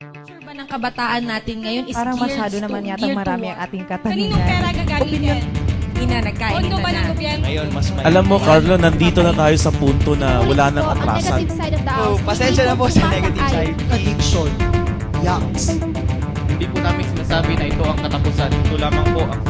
Future ba ng kabataan natin ngayon is Parang geared masyado naman yata geared marami to ang what? ating Kaninong katanungan. pera gagamitin? Nagkain Pondo ba na. ng gobyerno? Ngayon, mas may... Alam mo, Carlo, nandito na tayo sa punto na wala nang Ang atrasan. negative side of the Oh, house. pasensya na po sa negative side. Addiction. Yucks. Hindi po namin sinasabi na ito ang katapusan. Ito lamang po ang...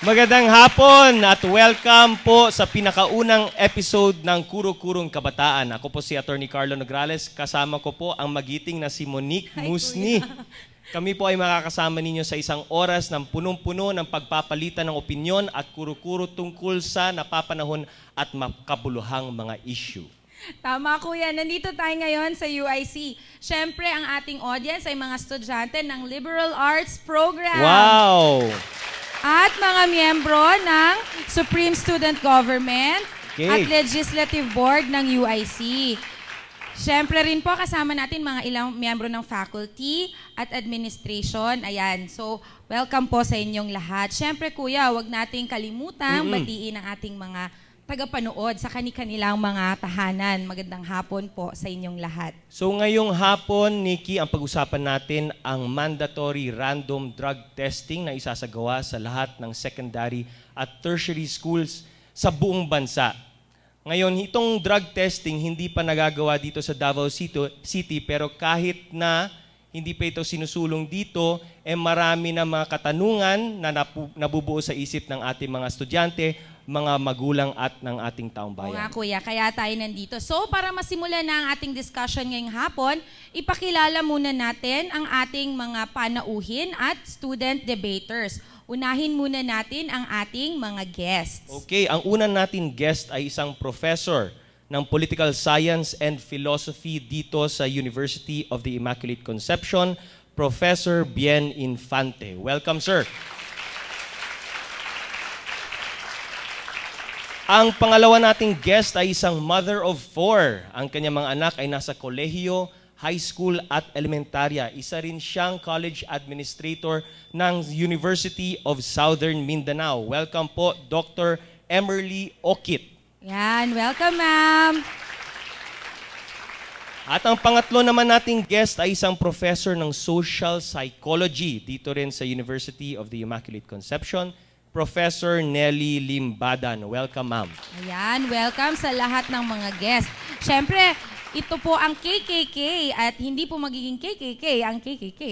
Magandang hapon at welcome po sa pinakaunang episode ng Kuro-Kurong Kabataan. Ako po si Attorney Carlo Nograles. Kasama ko po ang magiting na si Monique Musni. Kami po ay makakasama ninyo sa isang oras ng punong-puno ng pagpapalitan ng opinyon at kuro-kuro tungkol sa napapanahon at makabuluhang mga issue. Tama kuya, nandito tayo ngayon sa UIC. Siyempre, ang ating audience ay mga estudyante ng Liberal Arts Program. Wow! At mga miyembro ng Supreme Student Government at Legislative Board ng UIC. Siyempre rin po kasama natin mga ilang miyembro ng faculty at administration. Ayan, so welcome po sa inyong lahat. Siyempre kuya, wag nating kalimutang batiin ang ating mga tagapanood sa kanilang mga tahanan. Magandang hapon po sa inyong lahat. So ngayong hapon, Nikki, ang pag-usapan natin ang mandatory random drug testing na isasagawa sa lahat ng secondary at tertiary schools sa buong bansa. Ngayon, itong drug testing hindi pa nagagawa dito sa Davao City, pero kahit na hindi pa ito sinusulong dito, marami na mga katanungan na nabubuo sa isip ng ating mga estudyante, mga magulang at ng ating taong bayan. Oo nga kuya, kaya tayo nandito. So para masimulan na ang ating discussion ngayong hapon, ipakilala muna natin ang ating mga panauhin at student debaters. Unahin muna natin ang ating mga guests. Okay, ang una natin guest ay isang professor ng Political Science and Philosophy dito sa University of the Immaculate Conception, Professor Bien Infante. Welcome, sir. Ang pangalawa nating guest ay isang mother of 4. Ang kanyang mga anak ay nasa kolehiyo, high school at elementarya. Isa rin siyang college administrator ng University of Southern Mindanao. Welcome po, Dr. Emerly Okit. Yan, welcome ma'am. At ang pangatlo naman nating guest ay isang professor ng social psychology dito rin sa University of the Immaculate Conception, Professor Nelly Limbadan. Welcome, ma'am. Ayan, welcome sa lahat ng mga guests. Siyempre, ito po ang KKK at hindi po magiging KKK ang KKK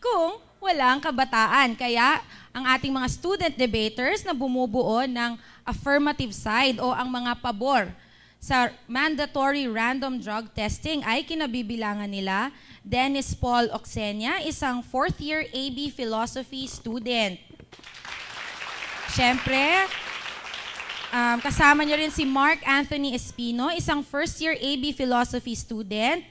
kung walang kabataan. Kaya ang ating mga student debaters na bumubuo ng affirmative side o ang mga pabor sa mandatory random drug testing ay kinabibilangan nila Dennis Paul Oxenia, isang 4th year AB Philosophy student. Siyempre, kasama niyo rin si Mark Anthony Espino, isang 1st year AB Philosophy student.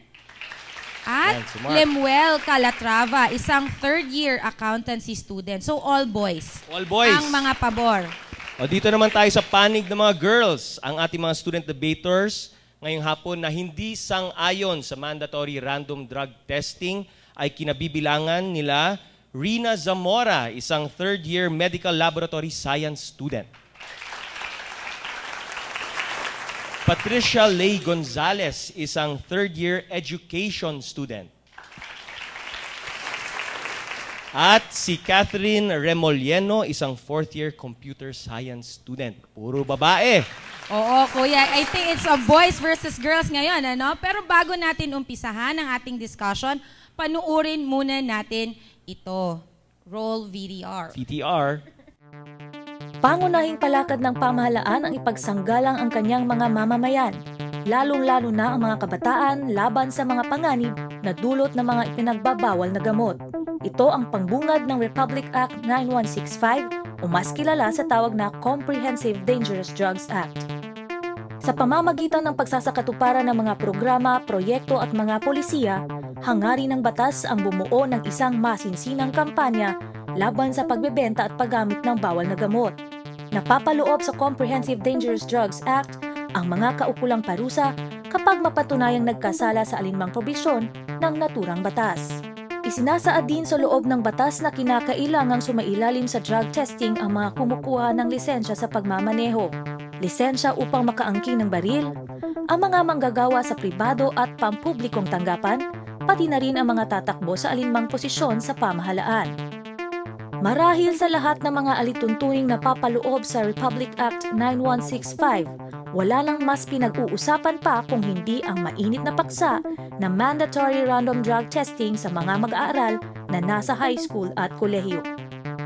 At si Mark. Lemuel Calatrava, isang 3rd year accountancy student. So all boys. All boys. Ang mga pabor. O dito naman tayo sa panig ng mga girls. Ang ating mga student debaters ngayong hapon na hindi sang-ayon sa mandatory random drug testing ay kinabibilangan nila Rina Zamora, isang 3rd year medical laboratory science student. Patricia Lay Gonzalez, isang 3rd year education student. At si Catherine Remolieno, isang 4th year computer science student. Puro babae. Oo, kuya. I think it's a boys versus girls ngayon, ano? Pero bago natin umpisahan ang ating discussion, panuurin muna natin ito. Roll VTR. VTR. Pangunahing palakad ng pamahalaan ang ipagsanggalang ang kanyang mga mamamayan, lalong-lalo na ang mga kabataan laban sa mga panganib na dulot ng mga ipinagbabawal na gamot. Ito ang pangbungad ng Republic Act 9165 o mas kilala sa tawag na Comprehensive Dangerous Drugs Act. Sa pamamagitan ng pagsasakatuparan ng mga programa, proyekto at mga polisiya, hangarin ng batas ang bumuo ng isang masinsinang kampanya laban sa pagbebenta at paggamit ng bawal na gamot. Napapaloob sa Comprehensive Dangerous Drugs Act ang mga kaukulang parusa kapag mapatunayang nagkasala sa alinmang probisyon ng naturang batas. Isinasaad din sa loob ng batas na kinakailangang sumailalim sa drug testing ang mga kumukuha ng lisensya sa pagmamaneho, lisensya upang makaangking ng baril, ang mga manggagawa sa pribado at pampublikong tanggapan, pati na rin ang mga tatakbo sa alinmang posisyon sa pamahalaan. Marahil sa lahat ng mga alituntuning napapaloob sa Republic Act 9165, wala lang mas pinag-uusapan pa kung hindi ang mainit na paksa na mandatory random drug testing sa mga mag-aaral na nasa high school at kolehiyo.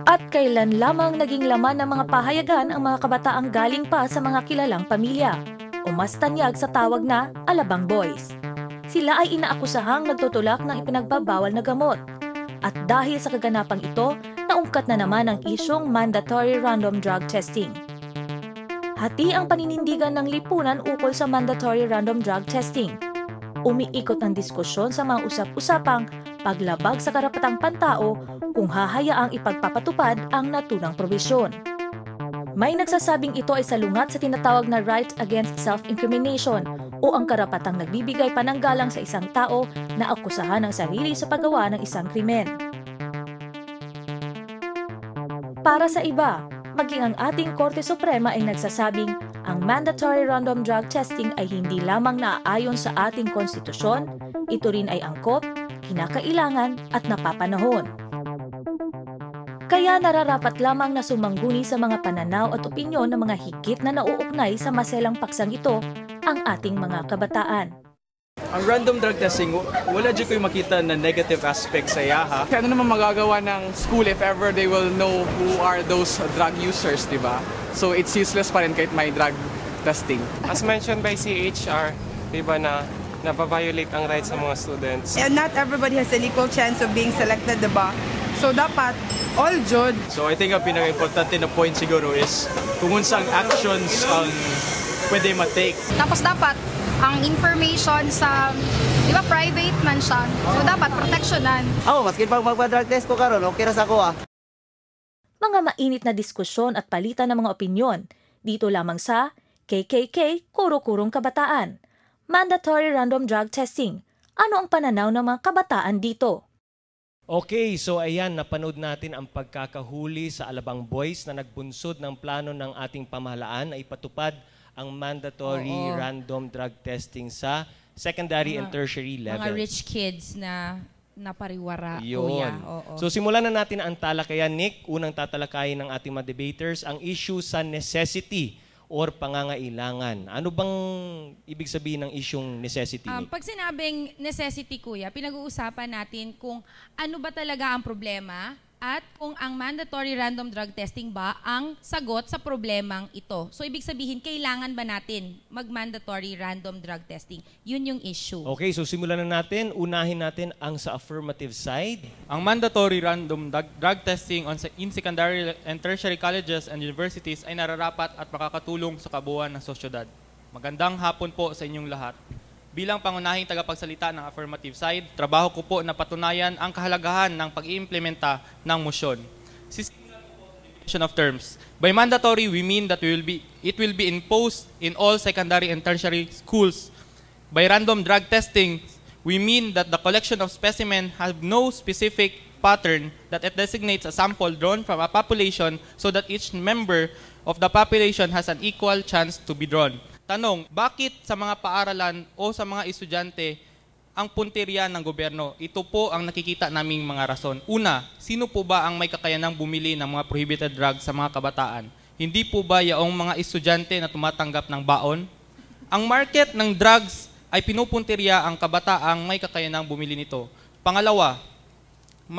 At kailan lamang naging laman ng mga pahayagan ang mga kabataang galing pa sa mga kilalang pamilya o mas tanyag sa tawag na alabang boys. Sila ay inaakusahang nagtutulak ng ipinagbabawal na gamot. At dahil sa kaganapang ito, naungkat na naman ang isyong mandatory random drug testing. Hati ang paninindigan ng lipunan ukol sa mandatory random drug testing. Umiikot ang diskusyon sa mga usap-usapang paglabag sa karapatang pantao kung hahayaang ipagpapatupad ang naturang probisyon. May nagsasabing ito ay salungat sa tinatawag na right against self-incrimination o ang karapatang nagbibigay pananggalang sa isang tao na akusahan ng sarili sa paggawa ng isang krimen. Para sa iba, maging ang ating Korte Suprema ay nagsasabing ang mandatory random drug testing ay hindi lamang naaayon sa ating konstitusyon, ito rin ay angkop, kinakailangan at napapanahon. Kaya nararapat lamang na sumangguni sa mga pananaw at opinyon ng mga higit na nauugnay sa maselang paksang ito ang ating mga kabataan. Ang random drug testing, wala dyan ko'y makita na negative aspect sa yaha. Ano naman magagawa ng school if ever they will know who are those drug users, di ba? So it's useless pa rin kahit may drug testing. As mentioned by CHR, di ba na napaviolate ang rights ng mga students. And not everybody has an equal chance of being selected, di ba? So dapat all jud. So I think ang pinaka-importante na point siguro is kung unsang actions ang pwede matake. Tapos dapat ang information sa, di ba, private man siya. So dapat proteksyonan. Maski pag magpa-drug test ko karon, okay ra sa ko Mga mainit na diskusyon at palitan ng mga opinyon dito lamang sa KKK Kuro-Kurong Kabataan. Mandatory random drug testing. Ano ang pananaw ng mga kabataan dito? Okay, so ayan, napanood natin ang pagkakahuli sa Alabang Boys na nagbunsod ng plano ng ating pamahalaan na ipatupad ang mandatory random drug testing sa secondary and tertiary level. Mga rich kids na napariwara, Yun. kuya. So simulan na natin ang talakayan, Nick. Unang tatalakayin ng ating mga debaters, ang issue sa necessity or pangangailangan. Ano bang ibig sabihin ng isyung necessity, Nick? Pag sinabing necessity, kuya, pinag-uusapan natin kung ano ba talaga ang problema at kung ang mandatory random drug testing ba ang sagot sa problemang ito. So, ibig sabihin, kailangan ba natin mag-mandatory random drug testing? Yun yung issue. Okay, so simulan na natin. Unahin natin ang sa affirmative side. Ang mandatory random drug testing in secondary and tertiary colleges and universities ay nararapat at makakatulong sa kabuuan ng sosyedad. Magandang hapon po sa inyong lahat. Bilang pangunahing tagapagsalita ng affirmative side, trabaho ko po na patunayan ang kahalagahan ng pag-iimplementa ng motion. Definition of terms. By mandatory, we mean that it will be imposed in all secondary and tertiary schools. By random drug testing, we mean that the collection of specimen have no specific pattern, that it designates a sample drawn from a population so that each member of the population has an equal chance to be drawn. Tanong, bakit sa mga paaralan o sa mga estudyante ang punteriya ng gobyerno? Ito po ang nakikita naming mga rason. Una, sino po ba ang may kakayanang bumili ng mga prohibited drugs sa mga kabataan? Hindi po ba yaong mga estudyante na tumatanggap ng baon? Ang market ng drugs ay pinupunteriya ang kabataang may kakayanang bumili nito. Pangalawa,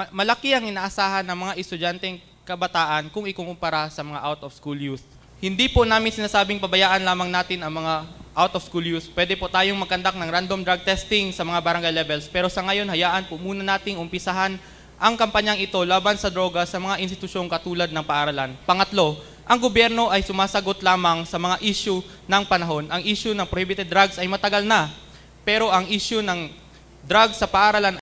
malaki ang inaasahan ng mga estudyanteng kabataan kung ikukumpara sa mga out-of-school youth. Hindi po namin sinasabing pabayaan lamang natin ang mga out-of-school youth. Pwede po tayong magkandak ng random drug testing sa mga barangay levels. Pero sa ngayon, hayaan po muna nating umpisahan ang kampanyang ito laban sa droga sa mga institusyong katulad ng paaralan. Pangatlo, ang gobyerno ay sumasagot lamang sa mga issue ng panahon. Ang issue ng prohibited drugs ay matagal na. Pero ang issue ng drugs sa paaralan